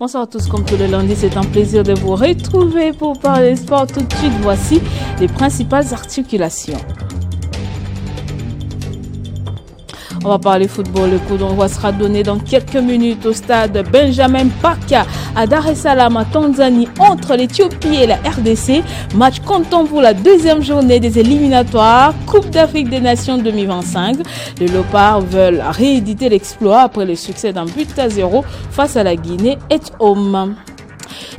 Bonsoir à tous, comme tous les lundis, c'est un plaisir de vous retrouver pour parler sport. Tout de suite, voici les principales articulations. On va parler football. Le coup d'envoi sera donné dans quelques minutes au stade Benjamin Mkapa à Dar es Salaam, en Tanzanie, entre l'Éthiopie et la RDC. Match comptant pour la deuxième journée des éliminatoires Coupe d'Afrique des Nations 2025. Les Léopards veulent rééditer l'exploit après le succès d'un but à 0 face à la Guinée et Home.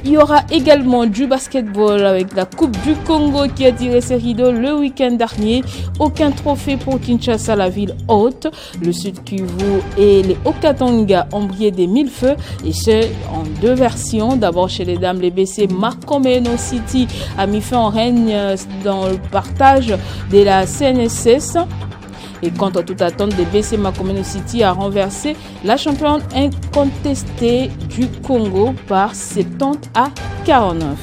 Il y aura également du basketball avec la Coupe du Congo qui a tiré ses rideaux le week-end dernier. Aucun trophée pour Kinshasa, la ville haute. Le Sud Kivu et les Haut-Katanga ont brillé des mille feux et ce en deux versions. D'abord chez les dames, les BC Makomeno City a mis fin au règne dans le partage de la CNSS. Et contre toute attente, des BC Makomeno City a renversé la championne incontestée du Congo par 70 à 49.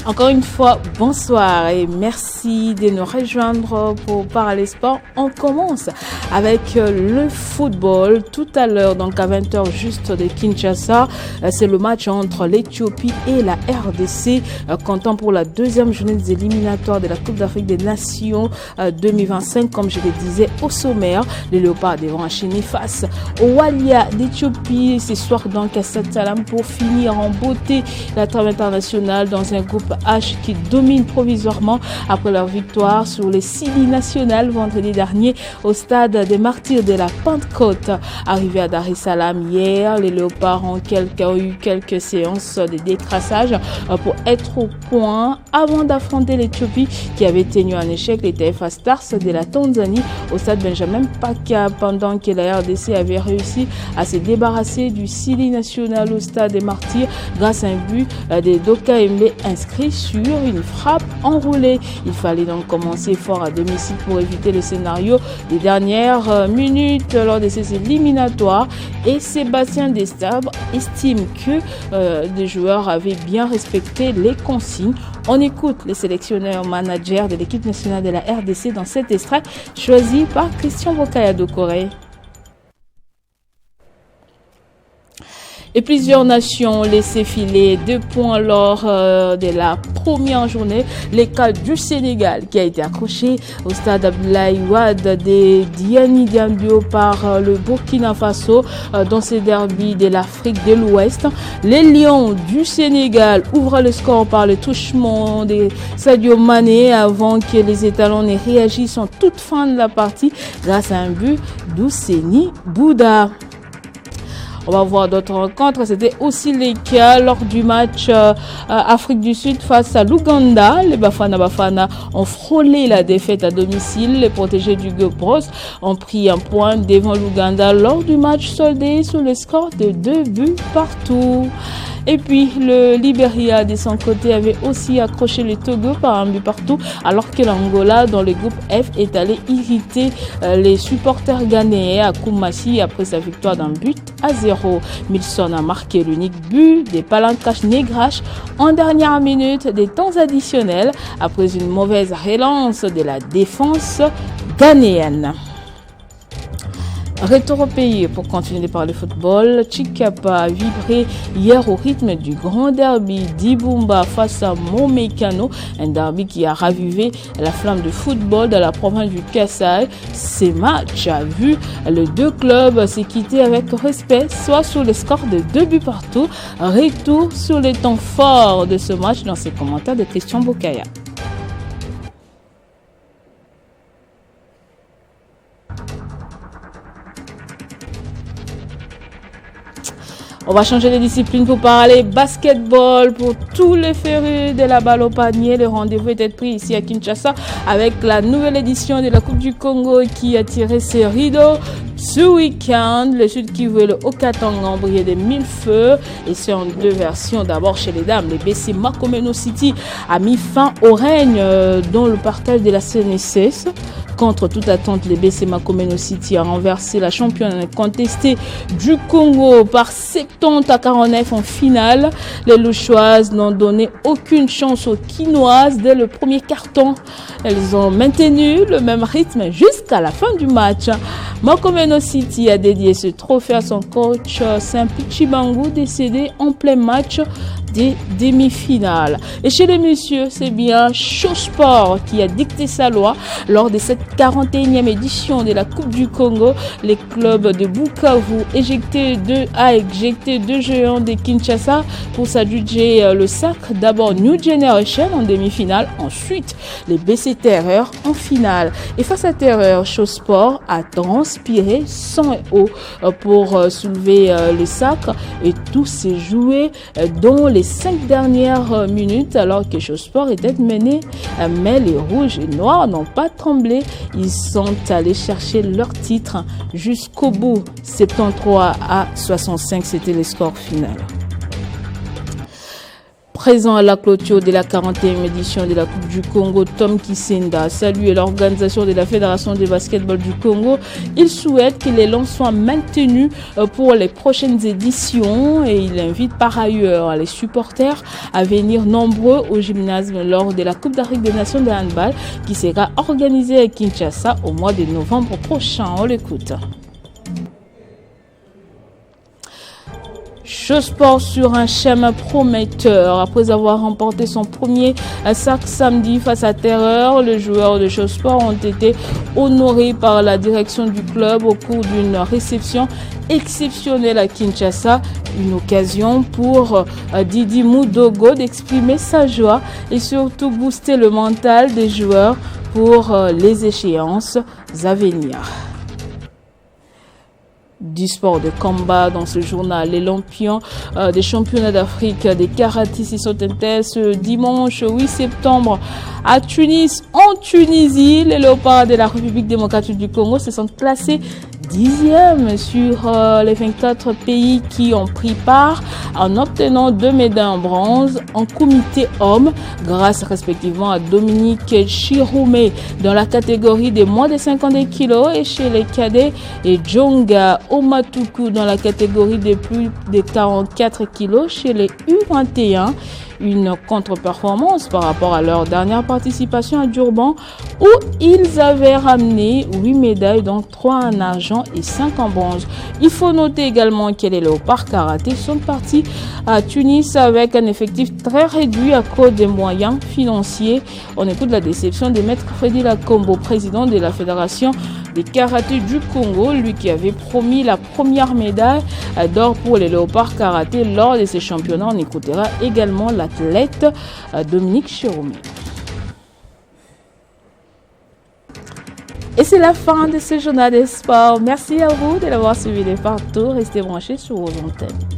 Encore une fois, bonsoir et merci de nous rejoindre pour parler sport. On commence avec le football. Tout à l'heure, donc à 20h juste de Kinshasa, c'est le match entre l'Éthiopie et la RDC, comptant pour la deuxième journée des éliminatoires de la Coupe d'Afrique des Nations 2025. Comme je le disais au sommaire, les Léopards devront enchaîner face au Walia d'Éthiopie ce soir donc à Dar es Salaam pour finir en beauté la trêve internationale dans un groupe H qui domine provisoirement après leur victoire sur les Sili nationales vendredi dernier au stade des Martyrs de la Pentecôte. Arrivés à Dar es Salaam hier, les Léopards ont eu quelques séances de décrassage pour être au point avant d'affronter l'Éthiopie qui avait tenu en échec les TFA Stars de la Tanzanie au stade Benjamin Mkapa, pendant que la RDC avait réussi à se débarrasser du Sili national au stade des Martyrs grâce à un but de Doka Embe inscrit sur une frappe enroulée. Il fallait donc commencer fort à domicile pour éviter le scénario des dernières minutes lors de ces éliminatoires, et Sébastien Destabre estime que les joueurs avaient bien respecté les consignes. On écoute les sélectionneurs managers de l'équipe nationale de la RDC dans cet extrait choisi par Christian Bokaya de Corée. Et plusieurs nations ont laissé filer 2 points lors de la première journée. Le cas du Sénégal qui a été accroché au stade Abdoulaye Wade de Diani Diambio par le Burkina Faso dans ces derbys de l'Afrique de l'Ouest. Les Lions du Sénégal ouvrent le score par le touchement de Sadio Mané avant que les étalons ne réagissent en toute fin de la partie grâce à un but d'Ousseni Bouda. On va voir d'autres rencontres. C'était aussi le cas lors du match Afrique du Sud face à l'Ouganda. Les Bafana ont frôlé la défaite à domicile. Les protégés du Gobros ont pris un point devant l'Ouganda lors du match soldé sur le score de 2 buts partout. Et puis le Libéria de son côté avait aussi accroché le Togo par un but partout, alors que l'Angola dans le groupe F est allé irriter les supporters ghanéens à Koumassi après sa victoire d'un but à 0. Milson a marqué l'unique but des Palancash Negrash en dernière minute des temps additionnels après une mauvaise relance de la défense ghanéenne. Retour au pays pour continuer de parler football. Chikapa a vibré hier au rythme du grand derby d'Ibumba face à Momekano, un derby qui a ravivé la flamme de football dans la province du Kasaï. Ces matchs a vu les deux clubs se quitter avec respect, soit sur le score de 2 buts partout. Retour sur les temps forts de ce match dans ses commentaires de Christian Bokaya. On va changer de discipline pour parler basketball. Pour tous les férus de la balle au panier, le rendez-vous était pris ici à Kinshasa avec la nouvelle édition de la Coupe du Congo qui a tiré ses rideaux. Ce week-end, le Sud Kivu et le Haut-Katanga ont brillé des mille feux et c'est en deux versions. D'abord chez les dames, les BC Makomeno City a mis fin au règne dans le partage de la CNSS. Contre toute attente, les BC Makomeno City a renversé la championne incontestée du Congo par 70 à 49 en finale. Les Louchoises n'ont donné aucune chance aux Quinoises dès le premier carton. Elles ont maintenu le même rythme jusqu'à la fin du match. Makomeno City a dédié ce trophée à son coach Simple Chibangu, décédé en plein match des demi-finales. Et chez les messieurs, c'est bien Showsport qui a dicté sa loi lors de cette 41e édition de la Coupe du Congo. Les clubs de Bukavu a éjecté deux géants de Kinshasa pour s'adjuger le sacre. D'abord New Generation en demi-finale, ensuite les BC Terreur en finale. Et face à Terreur, Showsport a transpiré sang et eau pour soulever le sacre, et tout s'est joué dans les 5 dernières minutes alors que Showsport était mené, mais les rouges et noirs n'ont pas tremblé. Ils sont allés chercher leur titre jusqu'au bout. 73 à 65, c'était le score final. Présent à la clôture de la 41e édition de la Coupe du Congo, Tom Kisenga salue l'organisation de la Fédération de basketball du Congo. Il souhaite que l'élan soit maintenu pour les prochaines éditions et il invite par ailleurs les supporters à venir nombreux au gymnase lors de la Coupe d'Afrique des Nations de handball qui sera organisée à Kinshasa au mois de novembre prochain. On l'écoute. Showsport sur un schéma prometteur. Après avoir remporté son premier sac samedi face à Terreur, les joueurs de Showsport ont été honorés par la direction du club au cours d'une réception exceptionnelle à Kinshasa. Une occasion pour Didi Moudogo d'exprimer sa joie et surtout booster le mental des joueurs pour les échéances à venir. Du sport de combat dans ce journal. Les lampions des championnats d'Afrique des karatés sont ce dimanche 8 septembre à Tunis, en Tunisie. Les léopards de la République démocratique du Congo se sont classés 10e sur les 24 pays qui ont pris part en obtenant 2 médailles en bronze en comité homme grâce respectivement à Dominique Chiroumé dans la catégorie des moins de 52 kilos et chez les cadets et Djonga Omatuku dans la catégorie des plus de 44 kilos chez les U21. Une contre-performance par rapport à leur dernière participation à Durban où ils avaient ramené 8 médailles, dont 3 en argent et 5 en bronze. Il faut noter également que les léopards karaté sont partis à Tunis avec un effectif très réduit à cause des moyens financiers. On écoute la déception de Maître Freddy Lakombo, président de la Fédération des karaté du Congo, lui qui avait promis la première médaille d'or pour les léopards karaté lors de ces championnats. On écoutera également l'athlète Dominique Chiroumé. Et c'est la fin de ce journal des sports. Merci à vous de l'avoir suivi de partout. Restez branchés sur vos antennes.